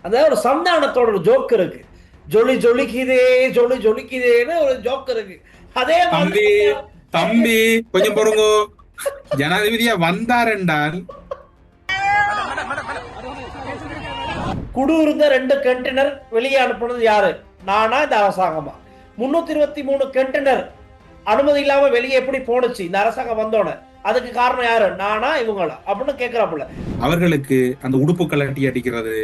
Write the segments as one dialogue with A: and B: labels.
A: அந்த ஒரு சந்தானத்தோட ஒரு ஜோக் இருக்கு. ஜொலி ஜொலிக்குதே, ஜொலி ஜொலிக்குதேன்னு ஒரு ஜோக் இருக்கு. அதே
B: தம்பி
A: மாதிரி
B: தம்பி கொஞ்சம் பொறுங்கோ. ஜனாதிபதியா வந்தார் என்றால்
A: குடு இருந்த 2 கண்டெய்னர் வெளியே அனுப்புனது யாரு? நானா இந்த அரசாங்கமா? 323 கண்டெய்னர் அனுமதி இல்லாம வெளியே எப்படி போனுச்சு இந்த அரசாங்கம் வந்தோட? அதுக்கு காரணம் யாரு? நானா இவங்களா அப்படின்னு கேக்குறாப்புல.
B: அவர்களுக்கு அந்த உடுப்பு கலட்டி அடிக்கிறது,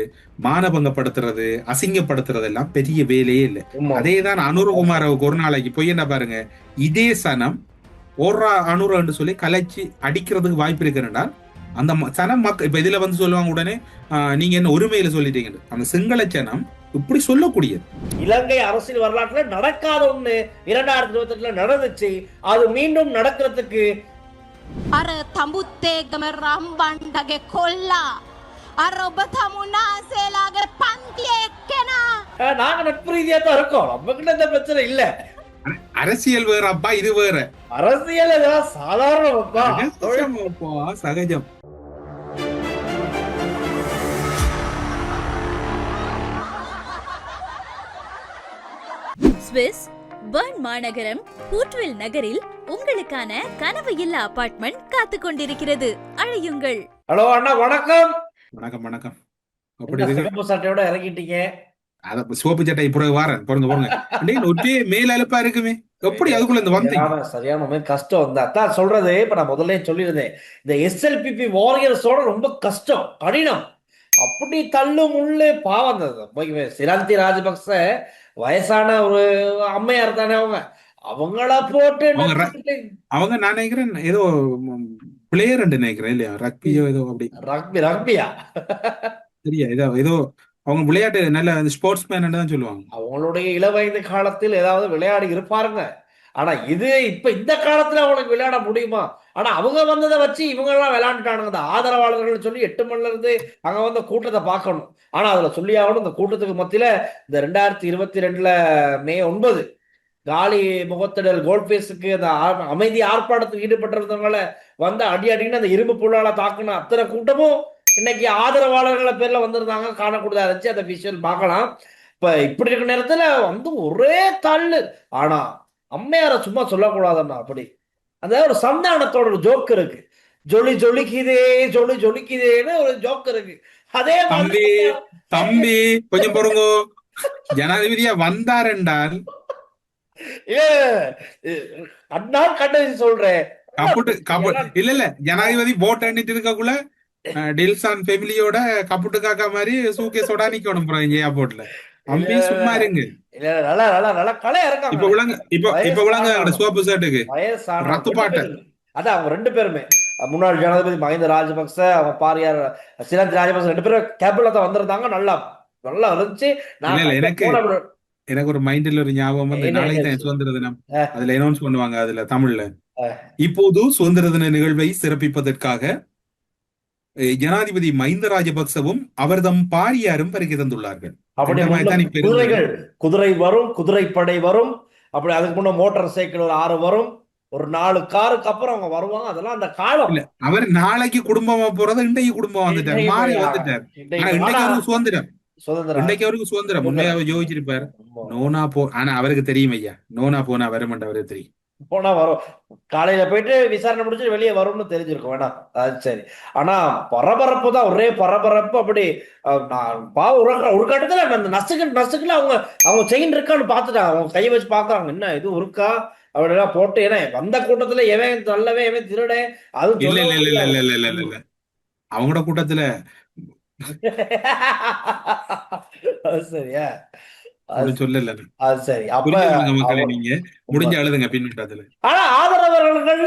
B: மானபங்கப்படுத்துறது, அசிங்கப்படுத்துறது எல்லாம் பெரிய வேலையே இல்லை.
A: உண்மை.
B: அதேதான் அனுரகுமாரவுக்கு ஒரு நாளைக்கு போய் என்ன பாருங்க, இதே சனம் ஒரு அனுரன்னு சொல்லி கலைச்சு அடிக்கிறதுக்கு வாய்ப்பு இருக்குன்னா அந்த சனம் மக்கள் இப்ப இதுல வந்து சொல்லுவாங்க உடனே நீங்க என்ன ஒருமையில சொல்லிட்டீங்க. அந்த சிங்கள சனம் இப்படி சொல்லக்கூடியது.
A: இலங்கை அரசியல் வரலாற்றுல நடக்காத ஒண்ணு 2028ல நடந்துச்சு. அது மீண்டும் நடக்கிறதுக்கு
C: අර තඹුත්තේගම රම්බණ්ඩගේ කොල්ලා අර ඔබ තමුන්නාන්සේලාගේ පන්තිය එක්කෙනා
A: நாங்க நட்பு ரீதியா தான் இருக்கோம். நம்மகிட்ட இந்த பிரச்சனை இல்ல.
B: அரசியல் வேற அப்பா, இது வேற.
A: அரசியல் இதெல்லாம் சாதாரணப்பா.
B: சகஜம்.
D: ஸ்விஸ் பெர்ன் மாநகரம் ஹூட்வில் நகரில் உங்களுக்கான கனவு இல்ல அபார்ட்மெண்ட் காத்து கொண்டிருக்கிறது. அழையுங்கள்.
A: ஹலோ அண்ணா, வணக்கம்.
B: வணக்கம் வணக்கம்.
A: அப்படி சிவப்பு சட்டையோட இறங்கிட்டீங்க.
B: அத சிவப்பு சட்டை இப்ப வாரேன் பாருங்க பாருங்க. ஒற்றே மேல் அலுப்பா இருக்குமே, எப்படி அதுக்குள்ள இந்த வந்தீங்க?
A: சரியான கஷ்டம் வந்து அதான் சொல்றது. இப்ப நான் முதல்ல சொல்லியிருந்தேன், இந்த எஸ்எல்பிபி வாரியர்ஸோட ரொம்ப கஷ்டம், கடினம். அப்படி தள்ளு முள்ளு பாவம். சிராந்தி ராஜபக்ச வயசான ஒரு அம்மையார் தானே அவங்க. அவங்கள போட்டு
B: அவங்க நான் நினைக்கிறேன் ஏதோ பிளேயர் நினைக்கிறேன் இல்லையா, ரக்பியோ ஏதோ அப்படி.
A: ரக்பியா
B: சரியா, ஏதோ ஏதோ அவங்க விளையாட்டு நல்ல ஸ்போர்ட்ஸ் மேன் தான் சொல்லுவாங்க.
A: அவங்களுடைய இளவயது காலத்தில் ஏதாவது விளையாடி இருப்பாருங்க. ஆனா இது இப்ப இந்த காலத்துல அவங்களுக்கு விளையாட முடியுமா? ஆனா அவங்க வந்ததை வச்சு இவங்க எல்லாம் விளையாண்டுட்டானுங்க. இந்த ஆதரவாளர்கள் சொல்லி 8 மணில இருந்து அங்க வந்து கூட்டத்தை பார்க்கணும். ஆனா அதுல சொல்லி ஆகணும், இந்த கூட்டத்துக்கு மத்தியில இந்த 2022 மே 9 காலி முகத்திடல் கோல்பேஸுக்கு அந்த அமைதி ஆர்ப்பாட்டத்துக்கு ஈடுபட்டிருந்தவங்களை வந்து அடி அடின்னு அந்த இரும்பு புல்லால தாக்குன அத்தனை கூட்டமும் இன்னைக்கு ஆதரவாளர்கள பேர்ல வந்திருந்தாங்க. காணக்கூடியதா இருந்துச்சு. அந்த விஷயம் பார்க்கலாம். இப்ப இப்படி இருக்க நேரத்துல வந்து ஒரே தள்ளு. ஆனா அம்மையார சும்மா சொல்லக்கூடாதுன்னா அப்படி அந்த ஒரு சந்தானத்தோட ஒரு ஜோக் இருக்கு. ஜொலி ஜொலிக்குதே, ஜொலி ஜொலிக்குதேன்னு ஒரு ஜோக் இருக்கு. அதே
B: மாதிரி தம்பி கொஞ்சம் பொறுங்கோ. ஜனாதிபதியா வந்தார் என்றால்
A: அண்ணா கண்டது சொல்றேன்.
B: இல்ல இல்ல, ஜனாதிபதி போட் எண்ணிட்டு இருக்கக்குள்ள டில்சான் ஃபேமிலியோட கப்புட்டு காக்கா மாதிரி சூக்கேஸோட நிக்கணும் ஏர்போர்ட்ல. அம்பி சும்மா இருங்க. இப்ப விளங்க இப்ப விளங்க சிவப்பு ஷர்ட்டுக்கு ரத்து பாட்டு.
A: அதான் அவங்க 2 பேருமே முன்னாள் ஜனாதிபதி மஹிந்த ராஜபக்ச, அவங்க பாரியார் சிராந்தி ராஜபக்ச 2 பேரும் கேபிள்ல தான் வந்திருந்தாங்க. நல்லா நல்லா இருந்துச்சு.
B: எனக்கு ஒரு மைண்ட்ல ஒரு ஞாபகம் வந்து, நாளைக்கு தான் சுதந்திர தினம். அதுல அனௌன்ஸ் பண்ணுவாங்க அதுல தமிழ்ல, இப்போது சுதந்திர தின நிகழ்வை சிறப்பிப்பதற்காக ஜனாதிபதி மஹிந்த ராஜபக்சவும் அவர்தம் பாரியாரும் வருகை தந்துள்ளார்கள்.
A: குதிரை வரும், குதிரைப்படை வரும். அப்படி அதுக்கு முன்ன மோட்டார் சைக்கிள் ஒரு 6 வரும். ஒரு 4 காருக்கு அப்புறம் அவங்க வருவாங்க. அதெல்லாம் அந்த காலம் இல்ல.
B: அவர் நாளைக்கு குடும்பமா போறது, இன்றைக்கு குடும்பம் வந்துட்டார், மாறி வந்துட்டார். இன்றைக்கு அவருக்கு சுதந்திரம், இன்றைக்கு அவருக்கு சுதந்திரம். உண்மையாவே யோசிச்சிருப்பாரு. நோனா போ, ஆனா அவருக்கு தெரியும் ஐயா, நோனா போனா வரமாட்டா, அவருக்கு தெரியும்.
A: போனா வரும். காலையில போயிட்டு விசாரணை முடிச்சு வெளியே வரும்னு தெரிஞ்சிருக்கும் வேணாம். அது சரி. ஆனா பரபரப்பு தான், ஒரே பரபரப்பு. அப்படி ஒரு கட்டத்துல அந்த நசுக்குல அவங்க செயின் இருக்கான்னு பாத்துட்டாங்க. அவங்க கையை வச்சு பாக்குறாங்க, என்ன இது இருக்கா அப்படிலாம் போட்டு. ஏன்னா வந்த கூட்டத்துல எவன் நல்லவே எவன் திருட அது
B: இல்ல இல்ல இல்ல இல்ல இல்ல இல்ல இல்ல அவங்களோட கூட்டத்துல
A: சரியா
B: சொல்லல.
A: அது சரி.
B: நீங்க முடிஞ்ச அழுதுங்க பின்னத்துல.
A: ஆனா ஆதரவாளர்கள்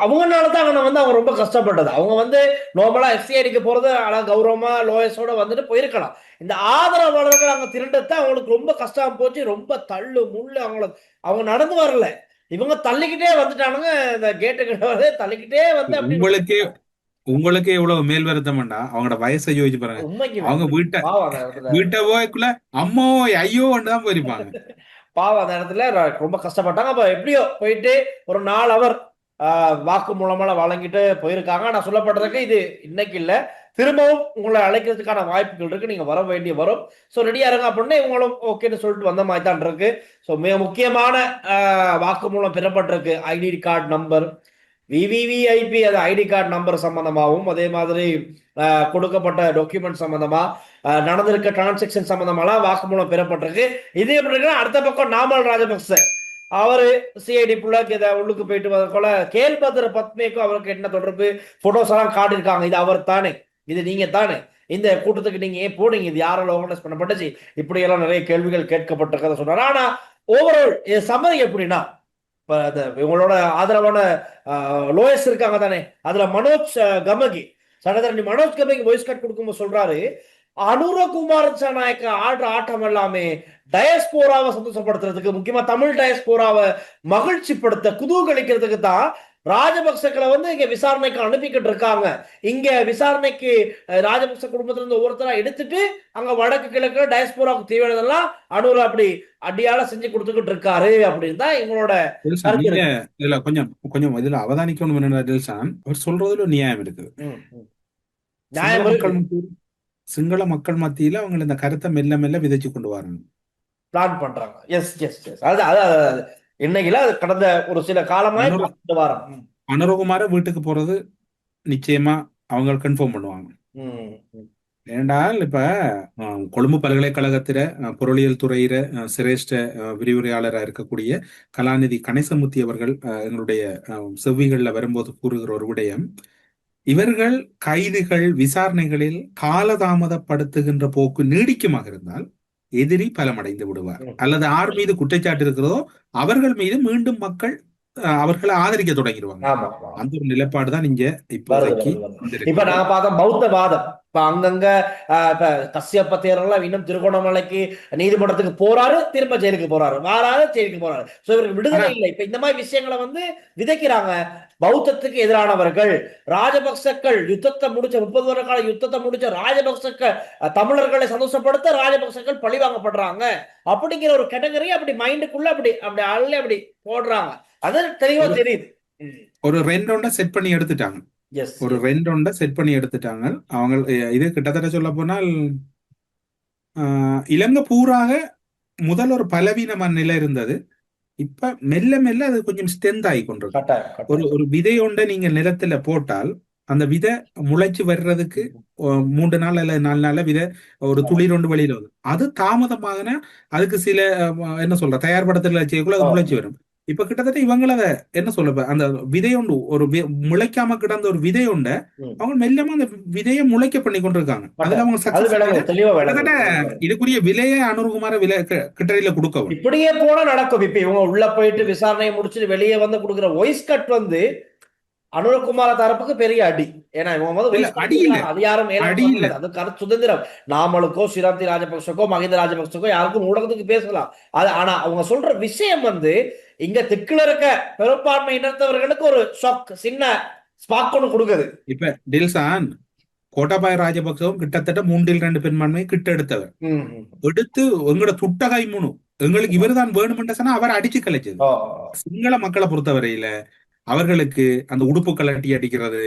A: அவங்கனாலதான் அவங்க ரொம்ப கஷ்டப்பட்டது. அவங்க வந்து நார்மலா எஃப்சிஐடிக்கு போறது கௌரவமா லோயஸோட வந்துட்டு போயிருக்கலாம். இந்த ஆதரவாளர்கள் அங்க திரண்டத்தான் அவங்களுக்கு ரொம்ப கஷ்டம் போச்சு. ரொம்ப தள்ளு முள்ளு. அவங்க நடந்து வரல, இவங்க தள்ளிக்கிட்டே வந்துட்டானுங்க. இந்த கேட்டு கிட்ட தள்ளிக்கிட்டே வந்து
B: உங்களுக்கு எவ்வளவு மேல் வருத்தம்டா, அவங்களோட வயசை யோசிச்சு பாருங்க. அவங்க வீட்டை போய்க்குள்ள அம்மோ ஐயோ தான் போயிருப்பாங்க.
A: பாவம் அந்த இடத்துல ரொம்ப கஷ்டப்பட்டாங்க. அப்ப எப்படியோ போயிட்டு ஒரு 4 அவர் வாக்கு மூலமா வழங்கிட்டு போயிருக்காங்க. நான் சொல்லப்பட்டதுக்கு இது இன்னைக்கு இல்ல, திரும்பவும் உங்களை அழைக்கிறதுக்கான வாய்ப்புகள் இருக்கு, நீங்க வர வேண்டிய வரும். ஸோ ரெடியா இருங்க அப்படின்னா இவங்களும் ஓகேன்னு சொல்லிட்டு வந்த மாதிரி தான் இருக்கு. ஸோ மிக முக்கியமான வாக்குமூலம் பெறப்பட்டிருக்கு. ஐடி கார்டு நம்பர், விவிவிஐபி அது ஐடி கார்டு நம்பர் சம்பந்தமாகவும், அதே மாதிரி கொடுக்கப்பட்ட டாக்குமெண்ட் சம்பந்தமா நடந்திருக்க டிரான்சாக்சன் சம்பந்தமாலாம் வாக்குமூலம் பெறப்பட்டிருக்கு. இது எப்படி இருக்குன்னா, அடுத்த பக்கம் நாமல் ராஜபக்ச அவரு சிஐடி புள்ளாக்கு இதை உள்ளுக்கு போயிட்டு போல கேள்பத்ர பத்மேக்கும் அவருக்கு என்ன தொடர்பு, போட்டோஸ் எல்லாம் காட்டியிருக்காங்க. இது அவர் தானே, இது நீங்க தானே, இந்த கூட்டத்துக்கு நீங்க ஏன் போனீங்க, இது யாரால ஆர்கனைஸ் பண்ணப்பட்டுச்சு, இப்படி எல்லாம் நிறைய கேள்விகள் கேட்கப்பட்டிருக்கத சொன்னார். ஆனா ஓவரால் சம்மரி எப்படின்னா, இவங்களோட ஆதரவான லோயஸ் இருக்காங்க தானே, அதுல மனோஜ் கமகி, சட்டத்தரணி மனோஜ் கமகி வாய்ஸ் கட் கொடுக்கும்போது சொல்றாரு, அனுரகுமார் திசாநாயக்க ஆடுற ஆட்டம் எல்லாமே டயஸ்போராவை சந்தோஷப்படுத்துறதுக்கு, முக்கியமா தமிழ் டயஸ்போராவை மகிழ்ச்சி படுத்த குதூகலிக்கிறதுக்கு தான் ராஜபக்சக்களை இங்க விசாரணைக்கு அனுப்பிக்கிட்டு இருக்காங்க. இங்க விசாரணைக்கு ராஜபக்ச குடும்பத்துல இருந்து ஒவ்வொருத்தரா எடுத்துட்டு அங்க வடக்கு கிழக்கு டயஸ்போராவுக்கு தேவையானதெல்லாம் அனுர அப்படி அடியால செஞ்சு கொடுத்துக்கிட்டு இருக்காரு அப்படின்னு தான் எங்களோட
B: இதுல கொஞ்சம் கொஞ்சம் இதுல அவதானிக்கணும் என்னன்னா, தில்ஷான் அவர் சொல்றதுல நியாயம் இருக்கு. சிங்கள மக்கள் மத்தியில அவங்க இந்த கருத்தை மெல்ல மெல்ல விதைச்சு கொண்டு வரணும்
A: பிளான் பண்றாங்க. எஸ் எஸ் எஸ் அது இன்னைக்குல கடந்த ஒரு சில காலமா வாரம்
B: அனுரகுமார வீட்டுக்கு போறது நிச்சயமா அவங்க கன்ஃபார்ம் பண்ணுவாங்க. ஏண்டால் இப்ப கொழும்பு பல்கலைக்கழகத்தில பொருளியல் துறையில சிரேஷ்ட விரிவுரையாளராக இருக்கக்கூடிய கலாநிதி கணேசமூர்த்தி அவர்கள் எங்களுடைய செவ்விகள்ல வரும்போது கூறுகிற ஒரு விடயம், இவர்கள் கைதுகள் விசாரணைகளில் காலதாமதப்படுத்துகின்ற போக்கு நீடிக்குமாக இருந்தால் எதிரி பலமடைந்து விடுவார், அல்லது யார் மீது குற்றச்சாட்டு இருக்கிறதோ அவர்கள் மீது மீண்டும் மக்கள் அவர்களை ஆதரிக்க தொடங்கிடுவாங்க. அந்த ஒரு நிலைப்பாடுதான் இங்க
A: இப்ப நான் பார்த்தோம் பௌத்த வாதம். இப்ப அங்கங்க கஷ்யப்ப தேரெல்லாம் இன்னும் திருகோணமலைக்கு நீதிமன்றத்துக்கு போறாரு, திரும்ப ஜெயிலுக்கு போறாரு, வாராரு ஜெயிலுக்கு போறாரு. சோ இவருக்கு விடுதலை இல்லை. இப்ப இந்த மாதிரி விஷயங்களை விதைக்கிறாங்க. பௌத்தத்துக்கு எதிரானவர்கள் ராஜபக்சக்கள் யுத்தத்தை முடிச்ச 30 வருட கால யுத்தத்தை முடிச்ச ராஜபக்சக்கள் தமிழர்களை சந்தோஷப்படுத்த ராஜபக்சக்கள் பழிவாங்கப்படுறாங்க அப்படிங்கிற ஒரு கேட்டகரி அப்படி மைண்டுக்குள்ள அப்படி அப்படி அள்ளி அப்படி போடுறாங்க. அது தெளிவா தெரியுது.
B: ஒரு 2 ரவுண்ட செட் பண்ணி எடுத்துட்டாங்க. ஒரு 2 ரவுண்ட செட் பண்ணி எடுத்துட்டாங்க அவங்க. இது கிட்டத்தட்ட சொல்ல போனால் இலங்கை பூராக முதல் ஒரு பலவீனமான நிலை இருந்தது. இப்ப மெல்ல மெல்ல அது கொஞ்சம் ஸ்ட்ரென்த் ஆகி கொண்டிருக்கு. ஒரு விதை ஒன்றை நீங்க நிலத்துல போட்டால் அந்த விதை முளைச்சு வர்றதுக்கு 3 நாள் அல்ல 4 நாள்ல விதை ஒரு துளிர் ஒன்று வெளியில வரும். அது தாமதமாகனா அதுக்கு சில என்ன சொல்ற தயார்படுத்தல செய்யக்குள்ள அது முளைச்சு வரும். இப்ப கிட்டத்தட்ட இவங்கள என்ன சொல்ல அந்த விதையொண்டு ஒரு முளைக்காம கிடந்த ஒரு விதையொண்ட அவங்க மெல்லமா அந்த விதையை முளைக்க பண்ணி கொண்டிருக்காங்க. அதுல அவங்க இதுக்குரிய விலையை அனுரகுமார விலை கிட்டடியில கொடுக்க
A: இப்படியே போனா நடக்கும். இப்ப இவங்க உள்ள போயிட்டு விசாரணையை முடிச்சுட்டு வெளியே கொடுக்குற வாய்ஸ் கட் அனுரகுமார தரப்புக்கு பெரிய அடி. ஏன்னா இவங்க அதிகாரம் அது கருத்து சுதந்திரம். நாமளுக்கோ சிராந்தி ராஜபக்சக்கோ மஹிந்த ராஜபக்சக்கோ யாருக்கும் ஊடகத்துக்கு பேசலாம். அது ஆனா அவங்க சொல்ற விஷயம் இங்க திக்குல இருக்க பெரும்பான்மை இனத்தவர்களுக்கு ஒரு ஷாக், சின்ன ஸ்பாக் ஒன்று கொடுக்குது.
B: இப்ப டில்சான் கோட்டாபாய ராஜபக்சவும் கிட்டத்தட்ட 3-2 பெரும்பான்மை கிட்ட எடுத்தவர் எடுத்து எங்களோட துட்டகை முனு எங்களுக்கு இவர்தான் வேணுமென்ற சொன்னா அவர் அடிச்சு கலைச்சது. சிங்கள மக்களை பொறுத்தவரையில அவர்களுக்கு அந்த உடுப்பு கலட்டி அடிக்கிறது,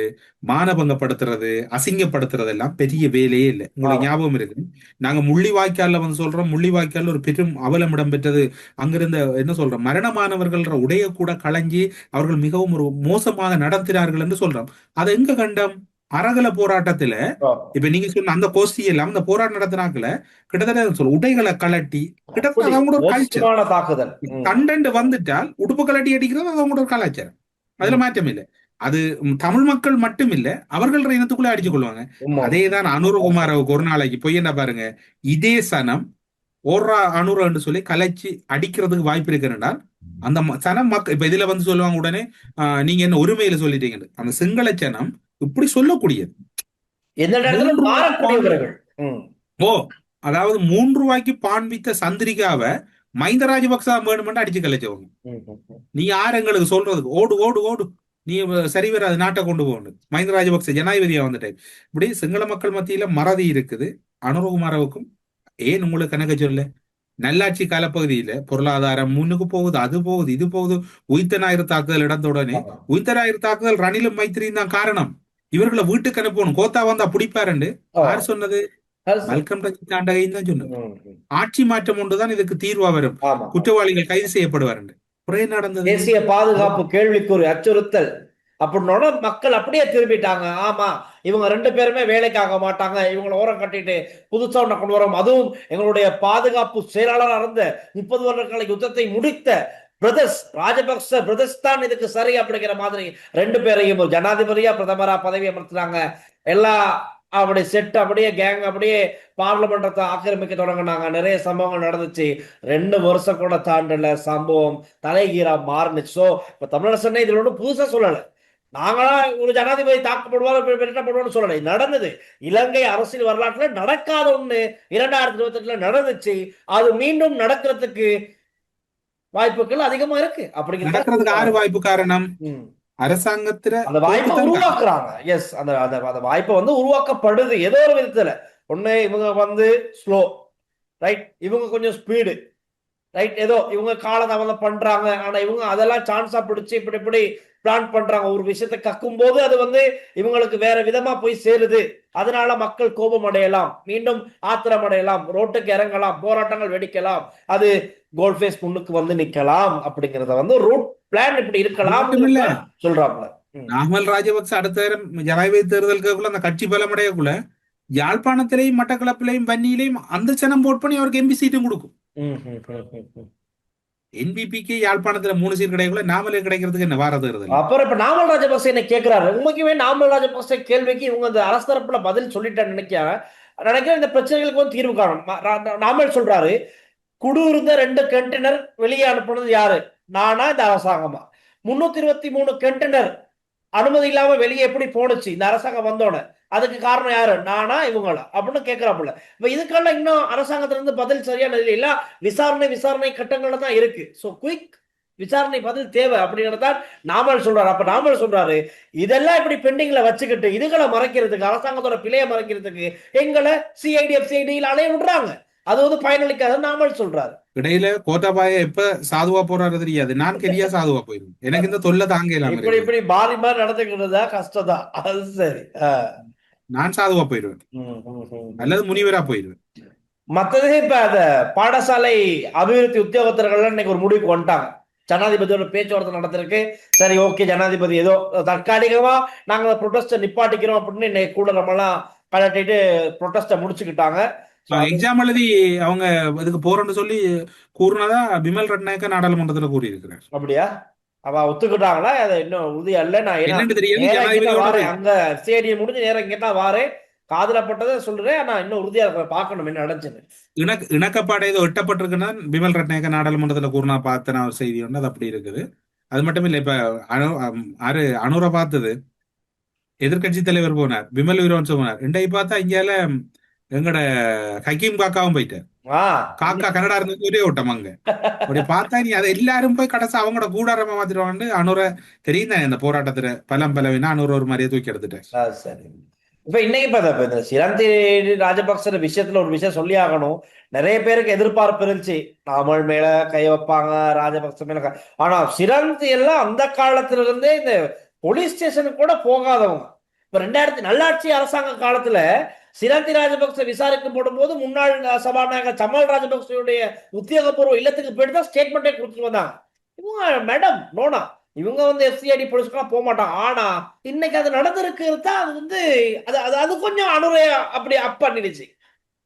B: மானபங்கப்படுத்துறது, அசிங்கப்படுத்துறது எல்லாம் பெரிய வேலையே இல்லை. உங்களுக்கு ஞாபகம் இருக்கு, நாங்க முள்ளிவாய்க்கால்ல சொல்றோம், முள்ளிவாய்க்கால் ஒரு பெரும் அவலம் இடம்பெற்றது. அங்கிருந்த என்ன சொல்றோம் மரணமானவர்கள உடைய கூட களைஞ்சி அவர்கள் மிகவும் ஒரு மோசமாக நடத்தினார்கள் என்று சொல்றோம். அதை எங்க கண்டம்? அரகல போராட்டத்துல இப்ப நீங்க சொன்ன அந்த கோஷ்டி எல்லாம் அந்த போராட்டம் நடத்தினாக்கல கிட்டத்தட்ட உடைகளை கலட்டி கிட்டத்தட்ட அவங்களோட கல்ச்சர்
A: தாக்குதல்
B: கண்டென்ட் வந்துட்டால் உடுப்பு கலட்டி அடிக்கிறது அது அவங்களோட கலாச்சாரம். அதுல மாற்றம் இல்லை. அது தமிழ் மக்கள் மட்டும் இல்ல, அவர்கள் இனத்துக்குள்ள அடிச்சு கொள்வாங்க. அதேதான் அனுரகுமாரவுக்கு ஒரு நாளைக்கு போய் என்ன பாருங்க, இதே சனம் அனுரன்னு சொல்லி கலைச்சு அடிக்கிறதுக்கு வாய்ப்பு இருக்கிறால் அந்த சனம் மக்கள் இப்ப இதுல சொல்லுவாங்க உடனே நீங்க என்ன ஒருமையில சொல்லிட்டீங்க. அந்த சிங்கள சனம் இப்படி சொல்லக்கூடியது அதாவது 3 ரூபாய்க்கு பான் வித்த சந்திரிகாவை மஹிந்த ராஜபக்ச வேணுமென்று அடிச்சு கலைச்சவங்க. நீ யார் எங்களுக்கு சொல்றதுக்கு? ஓடு ஓடு ஓடு, நீ சரி வராது, நாட்டை கொண்டு போகணும். மஹிந்த ராஜபக்ச ஜனாதிபதியா வந்துட்டேன். இப்படி சிங்கள மக்கள் மத்தியில மறதி இருக்குது. அனுரகுமாரவுக்கும் ஏன் உங்களுக்கு கணக்க சொல்ல, நல்லாட்சி காலப்பகுதியில பொருளாதாரம் முன்னுக்கு போகுது, அது போகுது, இது போகுது. உயிர்த்த ஞாயிறு தாக்குதல் இடத்த உடனே உயிர்த்த ஞாயிறு தாக்குதல் ரணிலும் மைத்திரியும் தான் காரணம். இவர்களை வீட்டுக்கு அனுப்பணும், கோத்தா வந்தா பிடிப்பாருண்டு.
A: ஓ,
B: யார் சொன்னது?
A: அது சரி.
B: மல்கம் ரஞ்சித் ஆண்டகைன்னு தான் சொன்னது.
A: ம், ம்.
B: ஆட்சி மாற்றம் ஒன்றுதான் இதுக்கு தீர்வா வரும்,
A: ஆமா.
B: குற்றவாளிகள் கைது செய்யப்படுவாருண்டு. குறை நடந்தது.
A: தேசிய பாதுகாப்பு கேள்விக்குறி, அச்சுறுத்தல் அப்படின்னோட மக்கள் அப்படியே திரும்பிட்டாங்க. ஆமா, இவங்க 2 பேருமே வேலைக்கு ஆக மாட்டாங்க, இவங்களை ஓரம் கட்டிட்டு புதுசா ஒண்ண கொண்டு வரோம். அதுவும் எங்களுடைய பாதுகாப்பு செயலாளராக இருந்த 30 வருட கால யுத்தத்தை முடித்த பிரதர்ஸ், ராஜபக்ச பிரதர்ஸ் தான் இதுக்கு சரி அப்படிங்கிற மாதிரி 2 பேரையும் ஜனாதிபதியா பிரதமரா பதவி அமர்த்தினாங்க. எல்லா அப்படியே செட், அப்படியே கேங், அப்படியே பார்லிமெண்டத்தை ஆக்கிரமிக்க தொடங்கினாங்க. நிறைய சம்பவங்கள் நடந்துச்சு. 2 வருஷம் கூட தாண்டல, சம்பவம் தலைகீழா மாறுனுச்சு. சோ இப்ப தமிழரசனே இதுல ஒன்றும் புதுசா சொல்லல. நாங்களா ஒரு ஜனாதிபதி தாக்கப்படுவார் மிரட்டப்படுவோம்னு சொல்லலை, நடந்தது. இலங்கை அரசியல் வரலாற்றுல நடக்காத ஒண்ணு 2028ல நடந்துச்சு. அது மீண்டும் நடக்கிறதுக்கு வாய்ப்புகள் அதிகமா இருக்கு.
B: நடக்கிறதுக்கு யாரு வாய்ப்பு காரணம்?
A: ம்.
B: அரசாங்கத்துல
A: அந்த வாய்ப்பை
B: போக்குதான் காரணம்.
A: உருவாக்குறாங்க. எஸ், அந்த அந்த அந்த வாய்ப்பை வந்து உருவாக்கப்படுது ஏதோ ஒரு விதத்துல. ஒண்ணு இவங்க வந்து ஸ்லோ, ரைட், இவங்க கொஞ்சம் ஸ்பீடு, ரைட், ஏதோ இவங்க காலதாமதம் பண்றாங்க. ஆனா இவங்க அதெல்லாம் சான்ஸா பிடிச்சு இப்படி இப்படி பிளான் பண்றாங்க. ஒரு விஷயத்தை கக்கும் போது அது வந்து இவங்களுக்கு வேற விதமா போய் சேருது. அதனால மக்கள் கோபம் அடையலாம், மீண்டும் ஆத்திரம் அடையலாம், ரோட்டுக்கு இறங்கலாம், போராட்டங்கள் வெடிக்கலாம், அது கோல்ஃபேஸ் முன்னுக்கு வந்து நிக்கலாம். அப்படிங்கறத வந்து ரூட் பிளான் இப்படி இருக்கலாம்
B: மட்டுமில்ல,
A: சொல்றாங்க.
B: நாமல் ராஜபக்ச அடுத்த ஜனாதிபதி தேர்தலுக்குள்ள அந்த கட்சி பலமடையக்குள்ள யாழ்ப்பாணத்திலையும் மட்டக்களப்பிலையும் வன்னியிலையும் அந்த சனம் போட் பண்ணி அவருக்கு எம்பி சீட்டும் கொடுக்கும். என்பிபிக்கு யாழ்ப்பாணத்துல 3 சீட் கிடைக்கல, நாமலே கிடைக்கிறதுக்கு என்ன வார தேர்தல்?
A: அப்புறம் இப்ப நாமல் ராஜபக்சே என்ன கேட்கிறாரு, உண்மைக்குமே நாமல் ராஜபக்சே கேள்விக்கு இவங்க அந்த அரசு தரப்புல பதில் சொல்லிட்டான்னு நினைக்கிறேன். இந்த பிரச்சனைகளுக்கு வந்து தீர்வு காணும். நாமல் சொல்றாரு, குடு இருந்த 2 கண்டெய்னர் வெளியே அனுப்புனது யாரு, நானா இந்த அரசாங்கமா? 323 கண்டெய்னர் அனுமதி இல்லாம வெளியே எப்படி போனுச்சு இந்த அரசாங்கம் வந்தோட, அதுக்கு காரணம் யாரு, நானா இவங்களா அப்படின்னு கேட்கிறாப்புல. இப்ப இதுக்கெல்லாம் இன்னும் அரசாங்கத்துல இருந்து பதில் சரியான இல்ல, விசாரணை கட்டங்கள்ல தான் இருக்கு. சோ குயிக் விசாரணை பதில் தேவை அப்படிங்கிறதான் நாமல் சொல்றாரு. அப்ப நாமல் சொல்றாரு, இதெல்லாம் இப்படி பெண்டிங்ல வச்சுக்கிட்டு இதுகளை மறைக்கிறதுக்கு, அரசாங்கத்தோட பிழையை மறைக்கிறதுக்கு எங்களை சிஐடி எஃப்சிஐடியில் அலைய விடுறாங்க. அது வந்து பயனளிக்காத நாமல் சொல்றாரு.
B: இடையில கோட்டாபாய எப்ப சாதுவா போறாரு தெரியாது, நான் கெரியா சாதுவா போயிடும். எனக்கு இந்த தொல்லை தாங்க இல்லாம
A: இப்படி இப்படி மாறி மாறி நடந்துக்கிறதா கஷ்டம் தான். அது சரி.
B: நான் சாதுவா போயிடுவேன், அல்லது முனிவரா போயிடுவேன்.
A: மத்தது இப்ப அந்த பாடசாலை அபிவிருத்தி உத்தியோகத்தர்கள் இன்னைக்கு ஒரு முடிவுக்கு வந்துட்டாங்க. ஜனாதிபதியோட பேச்சுவார்த்தை நடத்திருக்கு. சரி, ஓகே, ஜனாதிபதி ஏதோ தற்காலிகமா நாங்க ப்ரொடெஸ்ட நிப்பாட்டிக்கிறோம் அப்படின்னு இன்னைக்கு கூட நம்மலாம் கலட்டிட்டு ப்ரொடெஸ்ட முடிச்சுக்கிட்டாங்க.
B: எக்ஸாம் எழுதி அவங்க இதுக்கு போறோம்னு சொல்லி கூறினதா பிமல் ரட்நாயக்க நாடாளுமன்றத்துல கூறி இருக்கிறார்.
A: அப்படியா? அவ ஒத்துக்கிட்டாங்களா? அதை இன்னும் உறுதியா இல்ல. நான்
B: என்னன்னு தெரியாது.
A: அங்க சேடி முடிஞ்சு நேரம் இங்கதான் வாரேன், காதலப்பட்டதை சொல்றேன். ஆனா இன்னும் உறுதியா பாக்கணும் என்ன நடந்துச்சு.
B: இணக்கப்பாடு ஏதோ எட்டப்பட்டிருக்குன்னா பிமல் ரட்நாயக்க நாடாளுமன்றத்துல கூறினா பார்த்தன ஒரு செய்தி ஒன்று, அது அப்படி இருக்குது. அது மட்டும் இல்ல, இப்ப அனுரை பார்த்தது எதிர்கட்சி தலைவர் போனார், பிமல் வீரவன்ச போனார். ரெண்டையும் பார்த்தா இங்கால எங்கட ஹக்கீம் காக்காவும் போயிட்டார். காக்கா கனடா இருந்தது ஒரே ஓட்டம் அங்க. அப்படி பார்த்தா நீ அதை எல்லாரும் போய் கடைசி அவங்களோட கூடாரமா மாத்திடுவாங்க. அனுரை தெரியும் தானே இந்த போராட்டத்துல பலவினா அனுரை ஒரு மாதிரியே தூக்கி எடுத்துட்டேன்.
A: சரி, இப்ப இன்னைக்கு இந்த சிரந்தி ராஜபக்ச விஷயத்துல ஒரு விஷயம் சொல்லி ஆகணும். நிறைய பேருக்கு எதிர்பார்ப்பு இருந்துச்சு, நாமல் மேல கை வைப்பாங்க, ராஜபக்ச மேல. ஆனா சிரந்தி எல்லாம் அந்த காலத்துல இருந்தே இந்த போலீஸ் ஸ்டேஷனுக்கு கூட போகாதவங்க. இப்ப 2000 நல்லாட்சி அரசாங்க காலத்துல சிரந்தி ராஜபக்ச விசாரிக்க போடும் போது முன்னாள் சபாநாயகர் சமல் ராஜபக்சேவுடைய உத்தியோகபூர்வ இல்லத்துக்கு போயிட்டு தான் ஸ்டேட்மெண்டே கொடுத்துட்டு வந்தாங்க. இவங்க மேடம் நோனா, இவங்க வந்து எஃப்சிஐடி போலீஸ்க்கெல்லாம் போக மாட்டாங்க. ஆனா இன்னைக்கு அது நடந்திருக்கு. அது வந்து அது கொஞ்சம் அனுரைய அப்படி அப் பண்ணிடுச்சு.